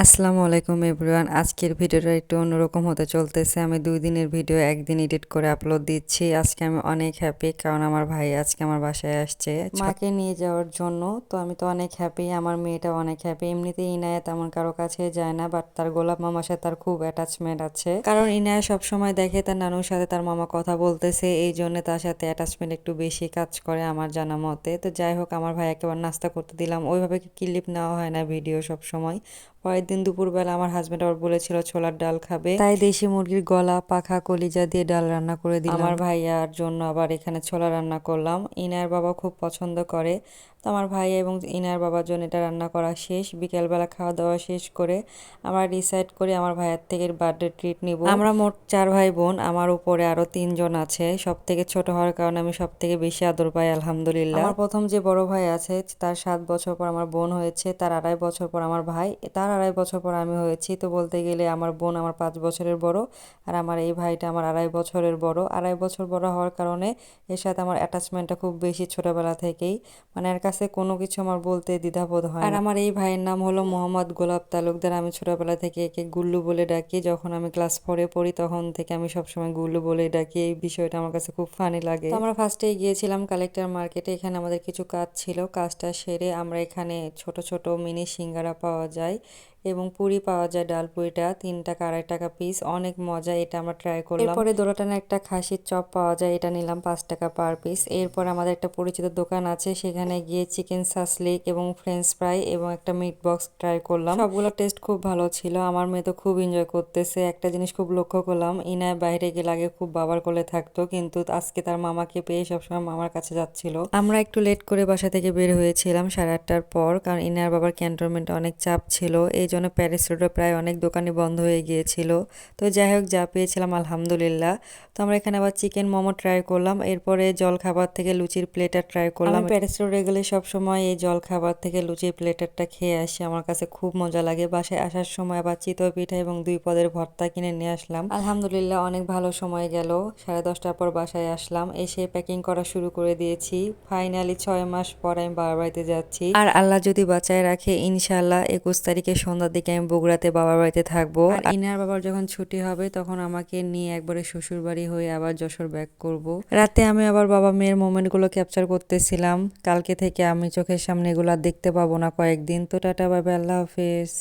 আসসালামু আলাইকুম এভরিওয়ান। আজকের ভিডিওটা একটু অন্যরকম হতে চলতেছে। আমি ২ দিনের ভিডিও একদিন এডিট করে আপলোড দিচ্ছি। আজকে আমি অনেক হ্যাপি কারণ আমার ভাই আজকে আমার বাসায় আসছে মাকে নিয়ে যাওয়ার জন্য। তো আমি তো অনেক হ্যাপি, আমার মেয়েটা অনেক হ্যাপি। এমনিতেই ইনায়া তেমন কারো কাছে যায় না, বাট তার গোলাপ মামার সাথে তার খুব অ্যাটাচমেন্ট আছে। কারণ ইনায়া সবসময় দেখে তার নানুর সাথে তার মামা কথা বলতেছে, এই জন্য তার সাথে অ্যাটাচমেন্ট একটু বেশি কাজ করে আমার জানা মতে। তো যাই হোক, আমার ভাই একেবারে নাস্তা করতে দিলাম। ওইভাবে ক্লিপ নেওয়া হয় না ভিডিও সবসময়। পরের দিন দুপুরবেলা আমার হাজব্যান্ড আবার বলেছিল ছোলার ডাল খাবে, তাই দেশি মুরগির গলা, পাখা, কলিজা দিয়ে ডাল রান্না করে দিলাম। আমার ভাইয়ার জন্য আবার এখানে ছোলা রান্না করলাম। ইনার বাবা খুব পছন্দ করে, তো আমার ভাই এবং ইনার বাবার জন্য এটা রান্না করা শেষ। বিকেলবেলা খাওয়া দাওয়া শেষ করে আমরা ডিসাইড করি আমার ভাইয়ের থেকে বার্থডে ট্রিট নিব। আমরা মোট 4 ভাই বোন, আমার উপরে আরো 3 জন আছে। সব থেকে ছোট হওয়ার কারণে আমি সব থেকে বেশি আদর পাই আলহামদুলিল্লাহ। আমার প্রথম যে বড় ভাই আছে তার 7 বছর পর আমার বোন হয়েছে, তার 2.5 বছর পর আমার ভাই, তার 2.5 বছর পর আমি হয়েছি। তো বলতে গেলে আমার বোন আমার 5 বছরের বড়, আর আমার এই ভাইটা আমার 2.5 বছরের বড়। 2.5 বছর বড় হওয়ার কারণে এর সাথে আমার অ্যাটাচমেন্টটা খুব বেশি ছোটবেলা থেকেই। মানে এর কাছে কোনো কিছু আমার বলতে দ্বিধাবোধ হয় না। আর আমার এই ভাইয়ের নাম হলো মোহাম্মদ গোলাপ তালুকদার। আমি ছোটবেলা থেকে একে গুল্লু বলে ডাকি। যখন আমি ক্লাস 4-এ পড়ি তখন থেকে আমি সবসময় গুল্লু বলে ডাকি। এই বিষয়টা আমার কাছে খুব ফানি লাগে। তো আমরা ফার্স্টেই গিয়েছিলাম কালেক্টর মার্কেটে। এখানে আমাদের কিছু কাজ ছিল, কাজটা সেরে আমরা এখানে ছোট ছোট মিনি সিঙ্গারা পাওয়া যায় এবং পুরি পাওয়া যায়। ডাল পুরিটা 3 টাকা 2.5 টাকা পিস, অনেক মজা। এটা আমরা ট্রাই করলাম। এরপরে দোরাটানে একটা খাসির চপ পাওয়া যায়, এটা নিলাম 5 টাকা পার পিস। এরপর আমাদের একটা পরিচিত দোকান আছে, সেখানে গিয়ে চিকেন সাসলিক এবং ফ্রেঞ্চ ফ্রাই এবং একটা মিট বক্স ট্রাই করলাম। সবগুলো টেস্ট খুব ভালো ছিল। আমার মেয়ে তো খুব এনজয় করতেছে। একটা জিনিস খুব লক্ষ্য করলাম, ইনায় বাইরে গেলে আগে খুব বাবার কোলে থাকতো, কিন্তু আজকে তার মামাকে পেয়ে সবসময় মামার কাছে যাচ্ছিল। আমরা একটু লেট করে বাসা থেকে বের হয়েছিলাম 8:30টার পর, কারণ ইনার বাবার ক্যান্টনমেন্টে অনেক চাপ ছিল, এই জন্য প্যারিস রোডে প্রায় অনেক দোকানই বন্ধ হয়ে গিয়েছিল। তো যাই হোক, যা পেয়েছিলাম আলহামদুলিল্লাহ। তো আমরা এখানে আবার চিকেন মোমো ট্রাই করলাম। এরপরে জল খাবার থেকে লুচির প্লেটার ট্রাই করলাম। আমি প্যারিস রোডে গেলে সবসময় এই জল খাবার থেকে লুচির প্লেটারটা খেয়ে আসি, আমার কাছে খুব মজা লাগে। বাসায় আসার সময় আবার চিতই পিঠা এবং 2 পদের ভর্তা কিনে নিয়ে আসলাম। আলহামদুলিল্লাহ অনেক ভালো সময় গেল। 10:30টার পর বাসায় আসলাম, এসে প্যাকিং করা শুরু করে দিয়েছি। ফাইনালি 6 মাস পর আমি বাবার বাড়িতে যাচ্ছি, আর আল্লাহ যদি বাঁচায় রাখে ইনশাল্লাহ 21 তারিখে সন্ধ্যার দিকে আমি বগুড়াতে বাবার বাড়িতে থাকবো। আর ইনার বাবার যখন ছুটি হবে তখন আমাকে নিয়ে একবারে শ্বশুর বাড়ি হয়ে আবার যশোর ব্যাক করব। রাতে আমি আবার বাবা মেয়ের মোমেন্ট গুলো ক্যাপচার করতেছিলাম। কালকে থেকে আমি চোখের সামনে এগুলো দেখতে পাবো না কয়েকদিন। তো টাটা, বাই বাই, আল্লাহ হাফেজ।